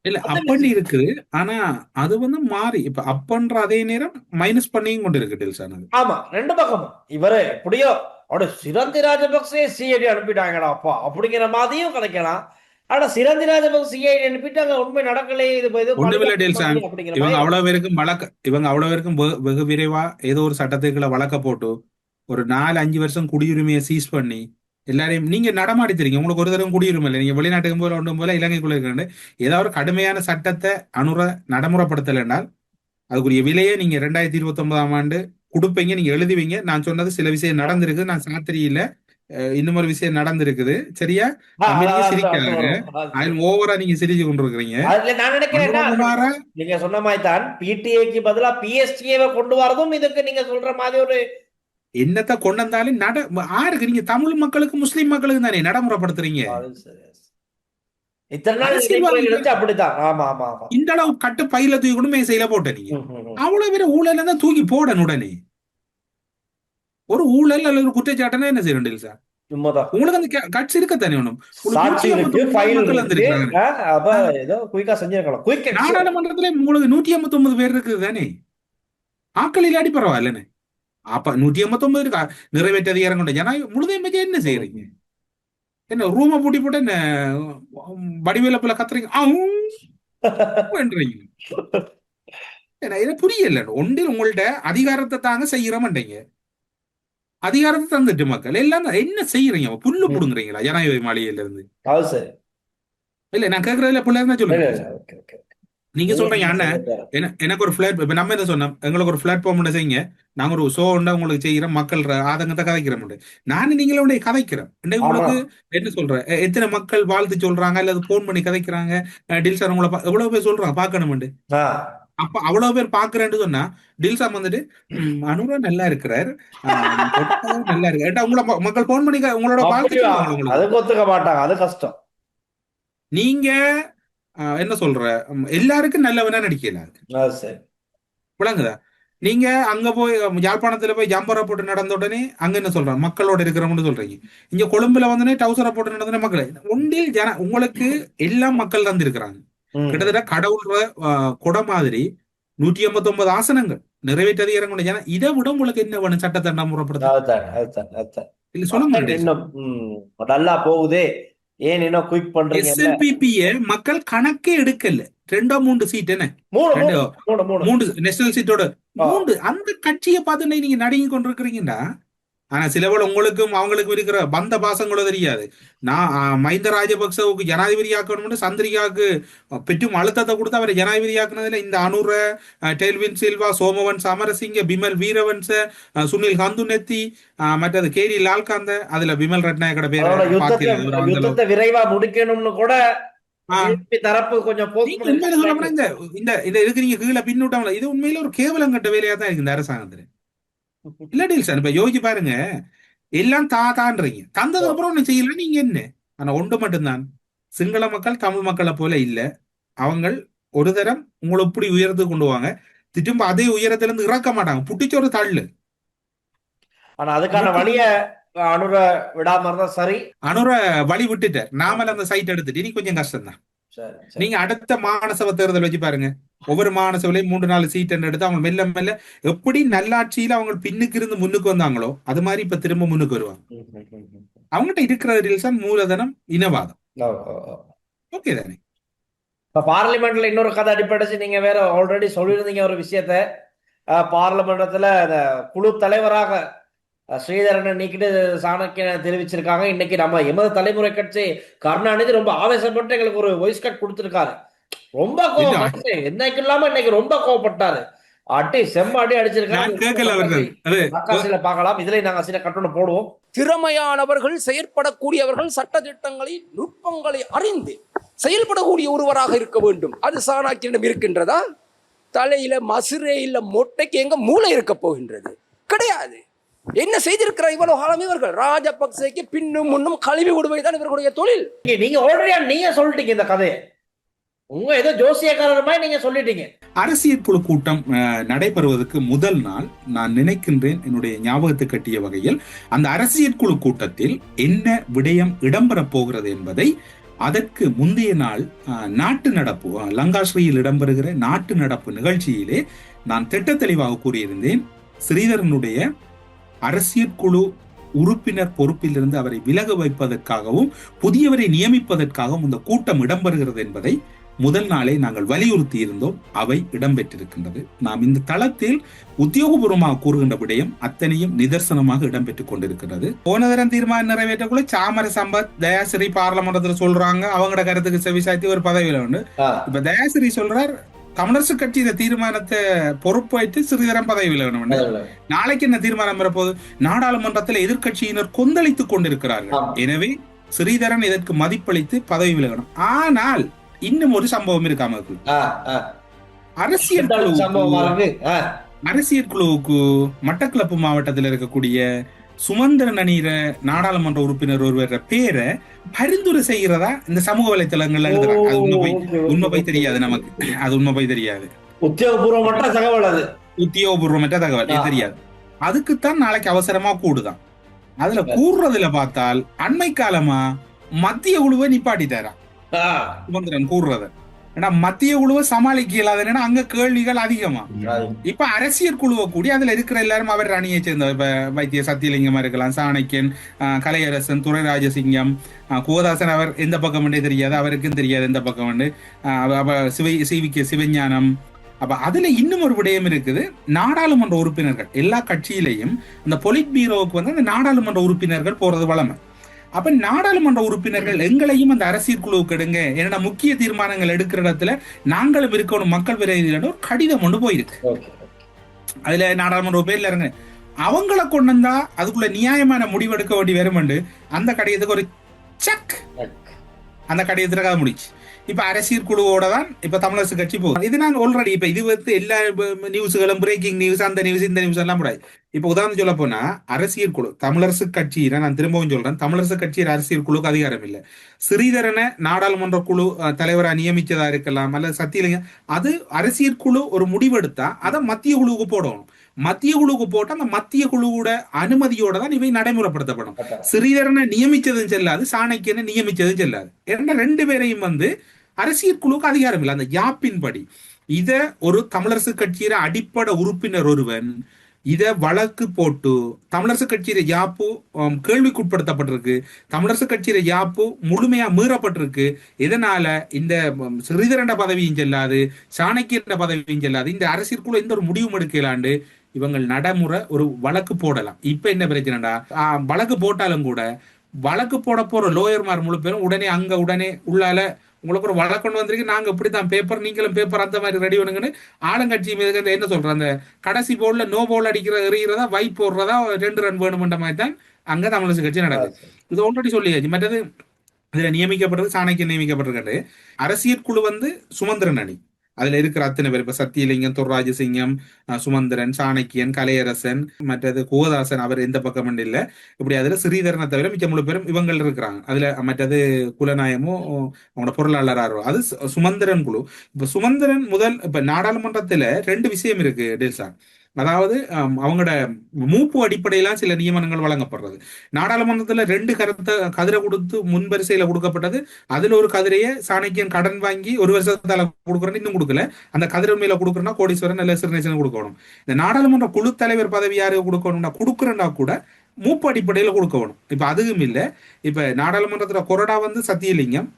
B: இல்ல அப்படி இருக்குது. ஆனா அது வந்து மாறி இப்ப அப்பன்ற அதே நேரம் மைனஸ் பண்ணியும் கொண்டு இருக்கு டெல்சான்.
A: ஆமா, 2 பக்கமும் இவரு எப்படியோ அவட சிரந்தி ராஜபக்சே சிஐடி அனுப்பிட்டாங்கடா அப்பா அப்படிங்கிற மாதிரியும் கிடைக்கலாம். ஆனா சிரந்தி ராஜபக்ச சிஐடி அனுப்பிட்டாங்க, உண்மை நடக்கலையே. இது
B: ஒண்ணுமில்ல டெல்சான், இவங்க அவ்வளவு பேருக்கும் வெகு விரைவா ஏதோ ஒரு சட்டத்துக்குள்ள வழக்க போட்டு ஒரு 4-5 வருஷம் குடியுரிமையை சீஸ் பண்ணி எல்லாரையும் நீங்க நடமாடி தெரியுங்க. உங்களுக்கு ஒரு தடவை குடியுரிமை இல்லை, நீங்க வெளிநாட்டுக்கும் போல ஒன்றும் போல இலங்கைக்குள்ள இருக்க ஏதாவது ஒரு கடுமையான சட்டத்தை நடைமுறைப்படுத்தலைன்னால் அதுக்குரிய விலையை நீங்க 2029ஆம் ஆண்டு கொடுப்பீங்க, நீங்க எழுதுவீங்க. நான் சொன்னது சில விஷயம் நடந்திருக்கு, நான் சாத்திரியில இன்னும் ஒரு விஷயம் நடந்திருக்குது. சரியா? சிரிக்காங்க, ஓவரா நீங்க சிரிச்சு கொண்டு இருக்கிறீங்க.
A: நான் நினைக்கிறேன் நீங்க சொன்ன மாதிரி தான் பிடிஏக்கு பதிலா பிஎஸ்டிஏவை கொண்டு வரதும் இதுக்கு நீங்க சொல்ற மாதிரி ஒரு
B: என்னத்தை கொண்டு வந்தாலும் ஆருக்கு நீங்க தமிழ் மக்களுக்கு முஸ்லிம் மக்களுக்கு தானே நடைமுறைப்படுத்துறீங்க.
A: அது சரி. இத்தனை நாள்
B: அரசியல்வாதிகள்
A: இருந்துச்சு அப்படித்தான். ஆமா ஆமா ஆமா.
B: இந்த அளவு கட்டு பையில தூக்கி கொண்டு மேசையில போட்ட நீங்க அவ்வளவு பேர் ஊழல் தான் தூக்கி போடணும் உடனே. ஒரு ஊழல் அல்லது ஒரு குற்றச்சாட்டுனா என்ன செய்ய வேண்டியது சார்?
A: உண்மைதான்.
B: உங்களுக்கு அந்த கட்சி இருக்கத்தானே வேணும்.
A: சாட்சி இருக்கு, ஃபைல்
B: மக்கள்
A: இருக்கு.
B: வந்திருக்காங்க.
A: அப்ப ஏதோ குயிக்கா செஞ்சிருக்கலாம். குயிக்
B: நாடாளுமன்றத்துல உங்களுக்கு 189 பேர் இருக்குது தானே, ஆக்கள் இல்லாடி பரவாயில்லன்னு. அப்ப 189 இருக்கா நிறைவேற்ற அதிகாரம் கொண்ட ஜனநாயகம் முழுதையும் பற்றி என்ன செய்யறீங்க? என்ன ரூம பூட்டி போட்டு என்ன வடிவேல போல கத்துறீங்க என்ன இதை புரியல. ஒன்றில் உங்கள்ட்ட அதிகாரத்தை தாங்க செய்யறோம்ன்றீங்க, அதிகாரத்தை தந்துட்டு மக்கள் எல்லாம் என்ன செய்யறீங்க? புல்லு புடுங்குறீங்களா ஜனாதிபதி மாளிகையில இருந்து?
A: அது சரி.
B: இல்ல நான் கேட்கறதுல பிள்ளை தான் சொல்லுங்க. நீங்க சொல்றீங்க அண்ணன் எனக்கு ஒரு பிளாட், இப்ப நம்ம என்ன சொன்னோம், எங்களுக்கு ஒரு பிளாட்ஃபார்ம் செய்யுங்க, நாங்க ஒரு ஷோ உங்களுக்கு செய்யறோம், மக்கள் ஆதங்கத்தை கதைக்கிறோம். நானும் நீங்களே கதைக்கிறேன். உங்களுக்கு என்ன சொல்றேன், எத்தனை மக்கள் வாழ்த்து சொல்றாங்க அல்லது போன் பண்ணி கதைக்கிறாங்க, டில்சார் உங்களை எவ்வளவு பேர் சொல்றாங்க பாக்கணும்னு. அப்ப அவ்வளவு பேர் பாக்குறேன்னு சொன்னா டில்சாம் வந்துட்டு அனுரா நல்லா இருக்கிறார், நல்லா இருக்கு ஏட்டா உங்களை மக்கள் போன் பண்ணி உங்களோட வாழ்த்து
A: அதுக்கு ஒத்துக்க மாட்டாங்க. அது கஷ்டம்.
B: நீங்க என்ன சொல்ற, எல்லாருக்கும் நல்லவனா நடிக்கல விளங்குதா? நீங்க அங்க போய் யாழ்ப்பாணத்துல போய் ஜம்பரை போட்டு நடந்த உடனே அங்க என்ன சொல்றாங்க, மக்களோட இருக்கிறவங்க சொல்றீங்க. இங்க கொழும்புல வந்து டவுசரை போட்டு நடந்த மக்கள் ஒன்றில் உங்களுக்கு எல்லாம் மக்கள் தந்து இருக்கிறாங்க. கிட்டத்தட்ட கடவுள்ற கொடை மாதிரி 189 ஆசனங்கள் நிறைவேற்ற அதிகாரம் கொண்ட ஜன. இதை விட உங்களுக்கு என்ன வேணும்? சட்டத்தை நடைமுறைப்படுத்த இல்ல சொல்ல மாட்டேன்.
A: நல்லா போகுதே, ஏன் என்ன குயிக் பண்றீங்க?
B: SLPP மக்கள் கணக்கே எடுக்கல. 2-3 சீட் என்ன 3 நேஷனல் சீட்டோட 3 அந்த கட்சியை பார்த்து நீங்க நடுங்கி கொண்டிருக்கிறீங்கடா. ஆனா சிலவள் உங்களுக்கும் அவங்களுக்கும் இருக்கிற பந்த பாசங்களோ தெரியாது. நான் மஹிந்த ராஜபக்சவுக்கு ஜனாதிபதி ஆக்கணும்னு சந்திரிகாவுக்கு பெற்றும் அழுத்தத்தை கொடுத்து அவரை ஜனாதிபதி ஆக்குனதுல இந்த அனுர, டெல்வின் சில்வா, சோமவன் சமரசிங்க, பிமல் வீரவன்ச, சுனில் ஹந்துநெத்தி, மற்றது கேரி லால்காந்த, அதுல பிமல் ரட்நாயக்கோட
A: பேர் விரைவா முடிக்கணும்னு கூட தரப்பு கொஞ்சம்
B: இதுக்கு நீங்க கீழே பின்னூட்டாங்களா? இது உண்மையில ஒரு கேவலம் கட்ட வேலையா தான் இருக்கு இந்த அரசாங்கத்துல. இல்லாட்டி சார் இப்ப யோசிச்சு பாருங்க, எல்லாம் தான்றீங்க, தந்ததுக்கு அப்புறம் ஒண்ணு செய்யல நீங்க என்ன. ஆனா ஒன்று மட்டும்தான், சிங்கள மக்கள் தமிழ் மக்களை போல இல்ல. அவங்க ஒரு தரம் உங்களை இப்படி உயரத்து கொண்டு வாங்க, திரும்ப அதே உயரத்துல இருந்து இறக்க மாட்டாங்க, புட்டிச்சு ஒரு தள்ளு.
A: ஆனா அதுக்கான வழிய அனுர விடாம இருந்தா சரி.
B: அனுர வழி விட்டுட்டார், நாமல அந்த சைட் எடுத்துட்டு நீ கொஞ்சம் கஷ்டம் தான். நீங்க அடுத்த மாநசபை தேர்தல் வச்சு பாருங்க, ஒவ்வொரு மாநசபையிலையும் 3-4 சீட் எடுத்து அவங்க மெல்ல மெல்ல எப்படி நல்லாட்சியில அவங்க பின்னுக்கு இருந்து முன்னுக்கு வந்தாங்களோ அது மாதிரி இப்ப திரும்ப முன்னுக்கு வருவாங்க. அவங்ககிட்ட இருக்கிற மூலதனம் இனவாதம். ஓகே தானே?
A: இப்ப பார்லிமெண்ட்ல இன்னொரு கதை அடிப்படைச்சு நீங்க வேற ஆல்ரெடி சொல்லியிருந்தீங்க ஒரு விஷயத்த. பார்லிமெண்டத்துல குழு தலைவராக ஸ்ரீதரனை நீக்கிட்டு சாணக்கியனை தெரிவிச்சிருக்காங்க. இன்னைக்கு நம்ம எமது தலைமுறை கட்சி கருணாநிதி ரொம்ப ஆவேசப்பட்டு எங்களுக்கு ஒரு வாய்ஸ் கட் கொடுத்திருக்காரு. ரொம்ப கோவப்பட்டு என்னைக்கு இல்லாம இன்னைக்கு ரொம்ப கோவப்பட்டாரு. அடி செம்ம அடி அடிச்சிருக்காரு. பார்க்கலாம், இதுல நாங்க சில கட்டணம் போடுவோம்.
E: திறமையானவர்கள், செயற்படக்கூடியவர்கள், சட்ட திட்டங்களை நுட்பங்களை அறிந்து செயல்படக்கூடிய ஒருவராக இருக்க வேண்டும். அது சாணக்கியனிடம் இருக்கின்றதா? தலையில மசுரே இல்ல மொட்டைக்கு எங்க மூளை இருக்க போகின்றது? கிடையாது. என்ன செய்திருக்கிற இவ்வளவு காலம் இவர்கள் ராஜபக்சேக்கு பின்னும் முன்னும் கழுவி விடுவதுதான் இவர்களுடைய தொழில்.
A: நீங்க ஆல்ரெடி நீங்க சொல்லிட்டீங்க இந்த கதையை, உங்க ஏதோ ஜோசியக்காரர் மாதிரி நீங்க சொல்லிட்டீங்க.
B: அரசியல் குழு கூட்டம் நடைபெறுவதற்கு முதல் நாள் நான் நினைக்கின்றேன், என்னுடைய ஞாபகத்தை கட்டிய வகையில் அந்த அரசியல் குழு கூட்டத்தில் என்ன விடயம் இடம்பெறப் போகிறது என்பதை அதற்கு முந்தைய நாள் நாட்டு நடப்பு லங்காஸ்ரீயில் இடம்பெறுகிற நாட்டு நடப்பு நிகழ்ச்சியிலே நான் திட்ட தெளிவாக கூறியிருந்தேன். ஸ்ரீதரனுடைய அரசியல் குழு உறுப்பினர் பொறுப்பிலிருந்து அவரை விலக வைப்பதற்காகவும் புதியவரை நியமிப்பதற்காகவும் இந்த கூட்டம் இடம்பெறுகிறது என்பதை முதல் நாளே நாங்கள் வலியுறுத்தி இருந்தோம். அவை இடம்பெற்றிருக்கின்றது. நாம் இந்த தளத்தில் உத்தியோகபூர்வமாக கூறுகின்ற விடயம் அத்தனையும் நிதர்சனமாக இடம்பெற்றுக் கொண்டிருக்கிறது. போன தரம் தீர்மானம் நிறைவேற்றக்குள்ள சாமர சம்பத், தயாசிரி பார்லமெண்டத்துல சொல்றாங்க அவங்களோட கருத்துக்கு செவிசாய்த்து ஒரு பதவியில உண்டு. இப்ப தயாசிரி சொல்றார் கம்யூனிஸ்ட் கட்சி இந்த தீர்மானத்தை பொறுப்பேற்று சிறிதரம் பதவி விலகணும். நாளைக்கு என்ன தீர்மானம் வரப்போது? நாடாளுமன்றத்தில் எதிர்கட்சியினர் கொந்தளித்துக் கொண்டிருக்கிறார்கள். எனவே ஸ்ரீதரன் இதற்கு மதிப்பளித்து பதவி விலகணும். ஆனால் இன்னும் ஒரு சம்பவம் இருக்காம அரசியல் அரசியல் குழுவுக்கு மட்டக்களப்பு மாவட்டத்தில் இருக்கக்கூடிய சுமந்திரன் அணியிற நாடாளுமன்ற உறுப்பினர் ஒருவர் பேரை பரிந்துரை செய்கிறதா இந்த சமூக வலைத்தளங்கள்ல எழுதுறாங்க. அது உண்மை போய் தெரியாது நமக்கு. அது உண்மை போய் தெரியாது.
A: உத்தியோகபூர்வமற்ற தகவல், அது
B: உத்தியோகபூர்வமற்ற தகவல் தெரியாது. அதுக்குத்தான் நாளைக்கு அவசரமா கூடுதான். அதுல கூறுறதுல பார்த்தால் அண்மை காலமா மத்திய குழுவை நிப்பாட்டிட்டாரா சுமந்திரன் கூறுறத. ஏன்னா மத்திய குழுவை சமாளிக்க இயலாத அங்க கேள்விகள் அதிகமா. இப்ப அரசியல் குழுவை கூடி அதுல இருக்கிற எல்லாரும் அவர் அணியை சேர்ந்த இப்ப வைத்திய சத்தியலிங்கமா இருக்கலாம், சாணக்கியன், கலையரசன், துரை ராஜசிங்கம், கோதாசன். அவர் எந்த பக்கம் தெரியாது, அவருக்கும் தெரியாது எந்த பக்கம். சிவிக்க சிவஞானம். அப்ப அதுல இன்னும் ஒரு விடயம் இருக்குது. நாடாளுமன்ற உறுப்பினர்கள் எல்லா கட்சியிலையும் இந்த பொலிட் பீரோவுக்கு அந்த நாடாளுமன்ற உறுப்பினர்கள் போறது வளமை. அப்ப நாடாளுமன்ற உறுப்பினர்கள் எங்களையும் அந்த அரசியல் குழுவுக்கு எடுங்க, என்னோட முக்கிய தீர்மானங்கள் எடுக்கிற இடத்துல நாங்களும் இருக்கணும் மக்கள் விரைவில் ஒரு கடிதம் கொண்டு போயிருக்கு. அதுல நாடாளுமன்ற பேர்ல இருங்க அவங்களை கொண்டு வந்தா அதுக்குள்ள நியாயமான முடிவெடுக்க வேண்டி வரும். அந்த கடிதத்துக்கு ஒரு சக், அந்த கடிதத்துல கதை முடிச்சு. இப்ப அரசியல் குழுவோட தான் இப்ப தமிழரசு கட்சி போகுது. இது நாங்க ஆல்ரெடி இப்ப இது எல்லா நியூஸ்களும் பிரேக்கிங் நியூஸ், அந்த நியூஸ் இந்த நியூஸ் எல்லாம் கூடாது. இப்ப உதாரணம் சொல்ல போனா அரசியல் குழு தமிழரசு கட்சியில, நான் திரும்பவும் சொல்றேன், தமிழரசு கட்சியில் அரசியல் குழுக்கு அதிகாரம் இல்லை. ஸ்ரீதரனை நாடாளுமன்ற குழு தலைவராக நியமிச்சதா இருக்கலாம், அல்லது சத்தியலிங்கம். அது அரசியல் குழு ஒரு முடிவெடுத்தா அதை மத்திய குழுவுக்கு போடணும். மத்திய குழுவுக்கு போட்டு அந்த மத்திய குழுவோட அனுமதியோட தான் இவை நடைமுறைப்படுத்தப்படும். ஸ்ரீதரனை நியமிச்சதும் செல்லாது, சாணக்கியனை நியமிச்சதும் செல்லாது. ஏன்னா ரெண்டு பேரையும் அரசியல் குழுவுக்கு அதிகாரம் இல்லை. அந்த யாப்பின் படி இத ஒரு தமிழரசு கட்சியில அடிப்படை உறுப்பினர் ஒருவன் இத வழக்கு போட்டு தமிழரசு கட்சியில யாப்பு கேள்விக்குட்படுத்தப்பட்டிருக்கு, தமிழரசு கட்சியில யாப்பு முழுமையா மீறப்பட்டிருக்கு. இதனால இந்த ஸ்ரீதரண்ட பதவியும் செல்லாது, சாணக்கியண்ட பதவியும் செல்லாது, இந்த அரசியல் குழு எந்த ஒரு முடிவும் எடுக்கலாண்டு இவங்க நடைமுறை ஒரு வழக்கு போடலாம். இப்ப என்ன பிரச்சனைடா, வழக்கு போட்டாலும் கூட வழக்கு போட போற லோயர்மார் முழு பேரும் உடனே அங்க உடனே உள்ளால உங்களுக்கு ஒரு வழக்கு கொண்டு வந்திருக்கு, நாங்க இப்படித்தான் பேப்பர், நீங்களும் பேப்பர் அந்த மாதிரி ரெடி பண்ணுங்கன்னு ஆளுங்கட்சி மீது என்ன சொல்ற அந்த கடைசி போர்டுல நோ போல் எறிகிறதா வை போடுறதா 2 ரன் வேணும்ன்ற மாதிரி தான் அங்க தமிழரசு கட்சி நடக்குது. இது ஆல்ரெடி சொல்லியாச்சு. மற்றது இதுல நியமிக்கப்படுறது சாணக்கியன் நியமிக்கப்பட்டிருக்காரு. அரசியல் குழு சுமந்திரன் அணி, அதுல இருக்கிற அத்தனை பேர் இப்ப சத்தியலிங்கம், துர்ராஜசிங்கம், சுமந்திரன், சாணக்கியன், கலையரசன், மற்றது கோதாசன், அவர் எந்த பக்கம் இல்ல. இப்படி அதுல ஸ்ரீதரனை தவிர மிச்ச முழு பேரும் இவங்க இருக்கிறாங்க. அதுல மற்றது குலநாயமோ அவங்களோட பொருளாளராரோ அது சுமந்திரன் குழு. இப்ப சுமந்திரன் முதல் இப்ப நாடாளுமன்றத்துல 2 விஷயம் இருக்கு டெல்சா. அதாவது அவங்களோட மூப்பு அடிப்படையில சில நியமனங்கள் வழங்கப்படுறது. நாடாளுமன்றத்துல 2 கதிரை கொடுத்து முன்வரிசையில கொடுக்கப்பட்டது. அதுல ஒரு கதிரையை சாணக்கியன் கடன் வாங்கி 1 வருஷத்தால கொடுக்குறேன்னு இன்னும் கொடுக்கல. அந்த கதிரை மேல கொடுக்குறேன்னா கோடீஸ்வரன் இல்ல சிறுநேசன் கொடுக்கணும். இந்த நாடாளுமன்ற குழு தலைவர் பதவி யாருக்கு கொடுக்கணும்னா கொடுக்குறேன்னா கூட மூப்பு அடிப்படையில கொடுக்கணும். இப்ப அதுவும் இல்ல. இப்ப நாடாளுமன்றத்துல கொறடா சத்தியலிங்கம்,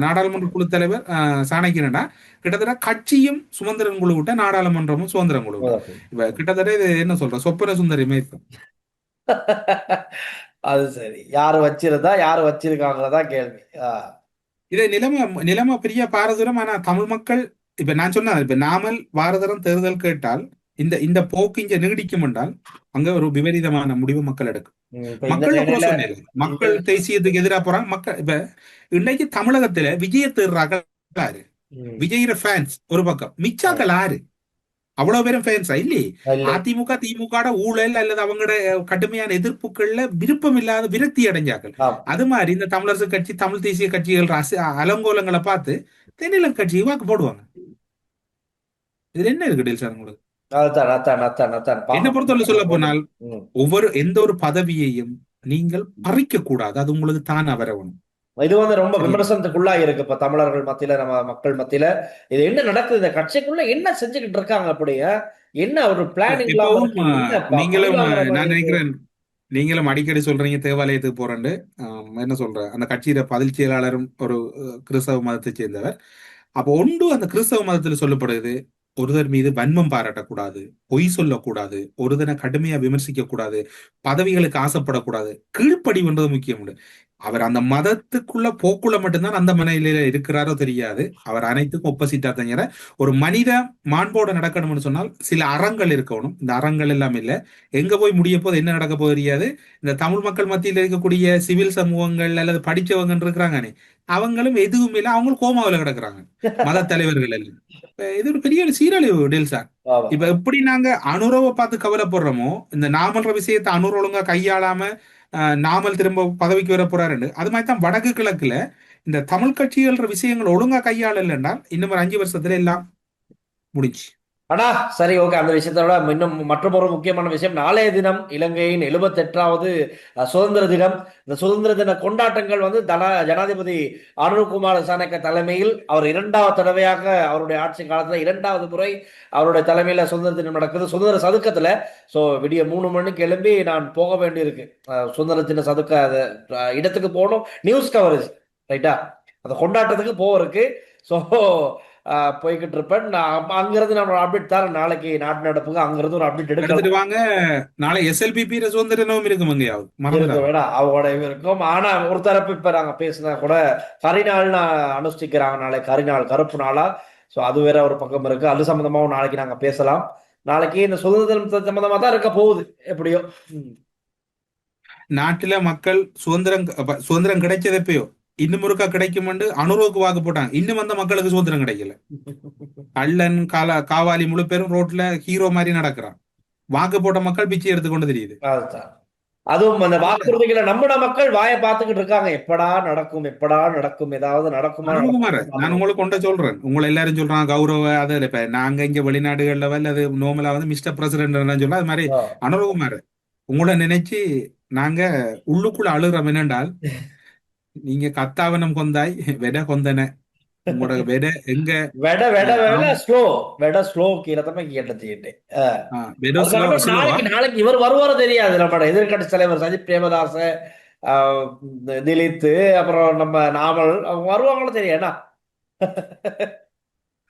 B: நாடாளுமன்ற குழு தலைவர் சாணக்கியனடா, கிட்டத்தட்ட கட்சியும் சுமந்திரன் குழு விட்ட நாடாளுமன்றமும் சுதந்திரம் குழு. இப்ப கிட்டத்தட்ட இது என்ன சொல்ற சொப்பன சுந்தரிமே இருக்கும்.
A: அது சரி, யாரு வச்சிருந்தா யாரு வச்சிருக்காங்கதான் கேள்வி.
B: இதை நிலைமை பெரிய பாரதூரம். ஆனா தமிழ் மக்கள் இப்ப நான் சொன்ன இப்ப நாமல் வாரதரம் தேர்தல் கேட்டால் இந்த போக்கு இங்க நீடிக்கும் என்றால் அங்க ஒரு விபரீதமான முடிவு மக்கள் எடுக்கும். மக்கள் தேசியத்துக்கு எதிராக போறாங்க. மக்கள் இப்ப இன்னைக்கு தமிழகத்துல விஜய தேர்றாங்க, விஜயிற ஃபேன்ஸ் ஒரு பக்கம், மிச்சாக்கள் ஆறு அவ்வளவு பேரும் ஃபேன்ஸா இல்லையே. அதிமுக திமுக ஊழல் அல்லது அவங்களோட கடுமையான எதிர்ப்புகள்ல விருப்பம் இல்லாத விரக்தி அடைஞ்சாக்கள். அது மாதிரி இந்த தமிழரசு கட்சி, தமிழ் தேசிய கட்சிகள் அலங்கோலங்களை பார்த்து தென்னிலம் கட்சியை வாக்கு போடுவாங்க. இதுல என்ன இருக்கு டெல்சா உங்களுக்கு? என்ன பொறுத்தவரை சொல்ல போனால் எந்த ஒரு பதவியையும் நீங்கள் பறிக்க கூடாது, அது உங்களுக்கு தானா வரணும்.
A: இது ரொம்ப விமர்சனத்துக்குள்ளா இருக்கு இப்ப தமிழர்கள் மத்தியில, நம்ம மக்கள் மத்தியில. இது என்ன நடக்குது, இந்த கட்சிக்குள்ள என்ன செஞ்சுக்கிட்டு இருக்காங்க, அப்படியே என்ன ஒரு பிளானிங்?
B: நீங்களும் நான் நினைக்கிறேன் நீங்களும் அடிக்கடி சொல்றீங்க தேவாலயத்துக்கு போறேன்னு. என்ன சொல்ற, அந்த கட்சியில பதில் செயலாளரும் ஒரு கிறிஸ்தவ மதத்தை சேர்ந்தவர். அப்போ அந்த கிறிஸ்தவ மதத்துல சொல்லப்படுது, ஒருவர் மீது வன்மம் பாராட்டக்கூடாது, பொய் சொல்லக்கூடாது, ஒருதனை கடுமையா விமர்சிக்க கூடாது, பதவிகளுக்கு ஆசைப்படக்கூடாது, கீழ்ப்படிவுன்றது முக்கியம். அவர் அந்த மதத்துக்குள்ள போக்குள்ள மட்டும்தான் அந்த மனையில இருக்கிறாரோ தெரியாது. அவர் அனைத்துக்கும் ஒப்போசிட்டா தங்கிற ஒரு மனித மாண்போட நடக்கணும்னு சொன்னால் சில அறங்கள் இருக்கணும். இந்த அறங்கள் எல்லாம் இல்ல. எங்க போய் முடிய போது என்ன நடக்க போது தெரியாது. இந்த தமிழ் மக்கள் மத்தியில் இருக்கக்கூடிய சிவில் சமூகங்கள் அல்லது படிச்சவங்க இருக்கிறாங்கனே, அவங்களும் எதுவும் இல்லை, அவங்களும் கோமாவில கிடக்குறாங்க, மத தலைவர்கள் எல்லாம். இது ஒரு பெரிய ஒரு சீரழிவு டெல்சா. இப்ப எப்படி நாங்க அனுரவை பார்த்து கவலைப்படுறோமோ, இந்த நாமல்ற விஷயத்தை அனுர் ஒழுங்கா கையாளாம நாமல் திரும்ப பதவிக்கு வர போறாரு, அது மாதிரி தான் வடக்கு கிழக்குல இந்த தமிழ் கட்சிகள்ன்ற விஷயங்கள் ஒழுங்கா கையாளல் என்றால் இன்னும் ஒரு 5 வருஷத்துல எல்லாம் முடிஞ்சு.
A: ஆனா சரி, ஓகே. அந்த விஷயத்தோட இன்னும் மற்றொரு முக்கியமான விஷயம், நாளைய தினம் இலங்கையின் 78வது சுதந்திர தினம். இந்த சுதந்திர தின கொண்டாட்டங்கள் வந்து ஜனாதிபதி அனுர்குமார் திசாநாயக்க தலைமையில் அவர் 2வது தடவையாக அவருடைய ஆட்சி காலத்துல 2வது முறை அவருடைய தலைமையில சுதந்திர தினம் நடக்குது, சுதந்திர சதுக்கத்துல. ஸோ விடிய 3 மணிக்கு எழும்பி நான் போக வேண்டியிருக்கு சுதந்திர தின சதுக்க இடத்துக்கு போகணும், நியூஸ் கவரேஜ், ரைட்டா, அந்த கொண்டாட்டத்துக்கு போவருக்கு. ஸோ போய்கிட்டு இருப்பேன். நான் அங்கிருந்து நான் ஒரு அப்டேட் தரேன் நாளைக்கு நாட்டு நடப்புக்கு, அங்கிருந்து ஒரு அப்டேட் எடுத்துட்டு
B: வாங்க. நாளை SLPP சுதந்திர தினமும் இருக்கும்
A: வேணாம் அவங்களோட இருக்கும். ஆனா ஒரு தரப்பு இப்ப நாங்க பேசினா கூட கரிநாள்னு அனுஷ்டிக்கிறாங்க, நாளை கரிநாள், கருப்பு நாளா. ஸோ அது வேற ஒரு பக்கம் இருக்கு, அது சம்பந்தமாவும் நாளைக்கு நாங்க பேசலாம். நாளைக்கு இந்த சுதந்திர தினம் சம்பந்தமா தான் இருக்க போகுது எப்படியோ.
B: நாட்டுல மக்கள் சுதந்திரம் கிடைச்சது எப்பயோ, இன்னும் ஒருக்கா கிடைக்கும் அனுரோவுக்கு வாக்கு போட்டாங்க, இன்னும் அந்த மக்களுக்கு சுதந்திரம் கிடைக்கல. கள்ளன் காவாலி முழு பேரும் ரோட்ல ஹீரோ மாதிரி நடக்கிறான், வாக்கு போட்ட மக்கள் பிச்சை எடுத்துக்கொண்டு தெரியுது.
A: அதுவும் அந்த வாக்குறுதிகளை நம்மட மக்கள் வாயை பார்த்துக்கிட்டு இருக்காங்க, எப்படா நடக்கும் எப்படா நடக்கும், ஏதாவது நடக்குமா.
B: நான் உங்களுக்கு கொண்ட சொல்றேன், உங்களை எல்லாரும் சொல்றாங்க கௌரவ, அது இப்ப நாங்க இங்க வெளிநாடுகள்ல அது நோமலா வந்து மிஸ்டர் பிரசிடென்ட் சொல்ல, அது மாதிரி அனுரகுமார் உங்களை நினைச்சு நாங்க உள்ளுக்குள்ள அழுகிறோம். என்னென்றால் நீங்க கத்தாவனம் கொந்தாய் வெட கொந்தன, உங்களோட வெட எங்க
A: ஸ்லோ கீழத்தமா கேட்டது. நாளைக்கு இவர் வருவாரோ தெரியாது, நம்ம எதிர்கட்சி தலைவர் சஜித் பிரேமதாச, திலீத், அப்புறம் நம்ம நாமல் வருவாங்களோ தெரியாதா.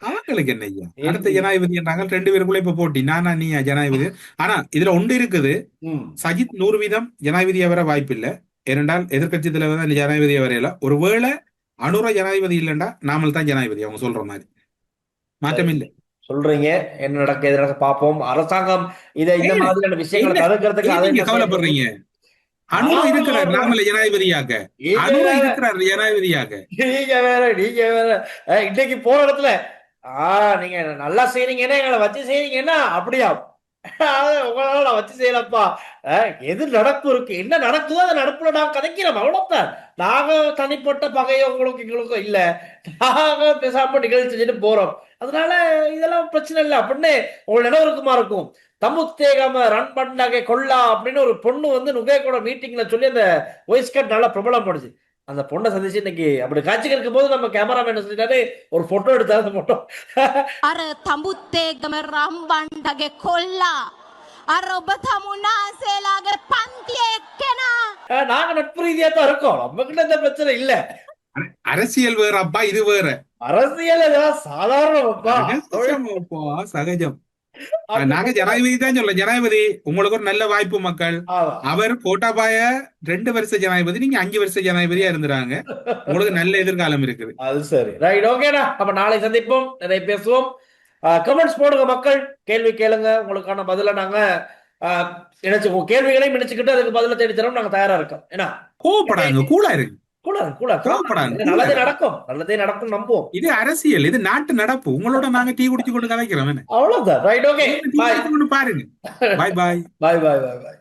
B: அவங்களுக்கு என்ன ஐயா, அடுத்த ஜனாதிபதி என்றாங்க 2 பேருக்குள்ள இப்ப போட்டி, நானா நீ ஜனாதிபதி. ஆனா இதுல ஒன்று இருக்குது, சஜித் 100% ஜனாதிபதியா வர வாய்ப்பு இல்லை. ஏனென்றால் எதிர்கட்சி தலைவர் தான் ஜனாதிபதியா வரையில. ஒருவேளை அனுர ஜனாதிபதி இல்லைண்டா நாமல் தான் ஜனாதிபதி, அவங்க சொல்ற மாதிரி மாற்றம் இல்லை.
A: சொல்றீங்க, என்ன நடக்க எது நடக்க பாப்போம். அரசாங்கம் இதை இந்த மாதிரியான விஷயங்களை தடுக்கிறதுக்கு
B: கவலைப்படுறீங்க. அனுர இருக்கிறார் நாமல ஜனாதிபதியாக, அனுர இருக்கிறார் ஜனாதிபதியாக.
A: நீங்க வேற இன்னைக்கு போற இடத்துல நீங்க நல்லா செய்றீங்கன்னா எங்களை வச்சு செய்றீங்கன்னா அப்படியா, உங்களால வச்சு செய்யலப்பா. எது நடப்பு இருக்கு, என்ன நடக்குதோ அந்த நடப்புல நாங்க கதைக்கிறோம், அவ்வளவுதான். நாங்க தனிப்பட்ட பகையோ உங்களுக்கு எங்களுக்கும் இல்ல, நாங்க பேசாம நிகழ்ச்சி செஞ்சுட்டு போறோம். அதனால இதெல்லாம் பிரச்சனை இல்லை அப்படின்னு உங்க நினைவுக்குமா இருக்கும். தமுத்தேகம ரன் பண்ணாக கொள்ளா அப்படின்னு ஒரு பொண்ணு வந்து நுகேகோட மீட்டிங்ல சொல்லி அந்த வாய்ஸ் கட் நல்லா பிரபலம் படுச்சு. அந்த பொண்ணை சந்திச்சு இன்னைக்கு அப்படி காட்சிக்கு இருக்கும் போது நம்ம கேமராமேன் சொல்லிட்டாரு, ஒரு போட்டோ எடுத்தாரு. அந்த போட்டோ
C: අර තඹුත්තේගම රම්බණ්ඩගේ කොල්ලා අර ඔබ තමුන්නාන්සේලාගේ පන්තිය එක්කෙනා.
A: நாங்க நட்பு ரீதியா தான் இருக்கோம், நம்ம கிட்ட இந்த பிரச்சனை இல்ல.
B: அரசியல் வேற அப்பா, இது வேற.
A: அரசியல் சாதாரணப்பா,
B: சகஜம். நாங்க ஜனாதிபதி தான் சொல்ல, ஜனாதிபதி உங்களுக்கு ஒரு நல்ல வாய்ப்பு மக்கள். அவர் கோட்டாபாய 2 வருஷ ஜனாதிபதி, நீங்க 5 வருஷ ஜனாதிபதியா இருந்துறாங்க, உங்களுக்கு நல்ல எதிர்காலம் இருக்குது.
A: அது சரி, ரைட், ஓகேடா. அப்ப நாளை சந்திப்போம், நிறைய பேசுவோம். கமெண்ட்ஸ் போடுங்க மக்கள், கேள்வி கேளுங்க, உங்களுக்கான பதில நாங்க நினைச்சு கேள்விகளையும் நினைச்சுக்கிட்டு அதுக்கு பதில தேடி தரோம், நாங்க தயாரா இருக்கோம். ஏன்னா
B: கோவப்படாங்க, கூலா இருக்கு,
A: நல்லதே நடக்கும், நல்லதே நடக்கும் நம்புவோம்.
B: இது அரசியல், இது நாட்டு நடப்பு. உங்களோட நாங்க டீ குடிச்சு கொண்டு கதைக்கிறோம்,
A: அவ்வளவுதான். ரைட், ஓகே,
B: பாருங்க. பாய் பாய்
A: பாய் பாய் பாய் பாய்.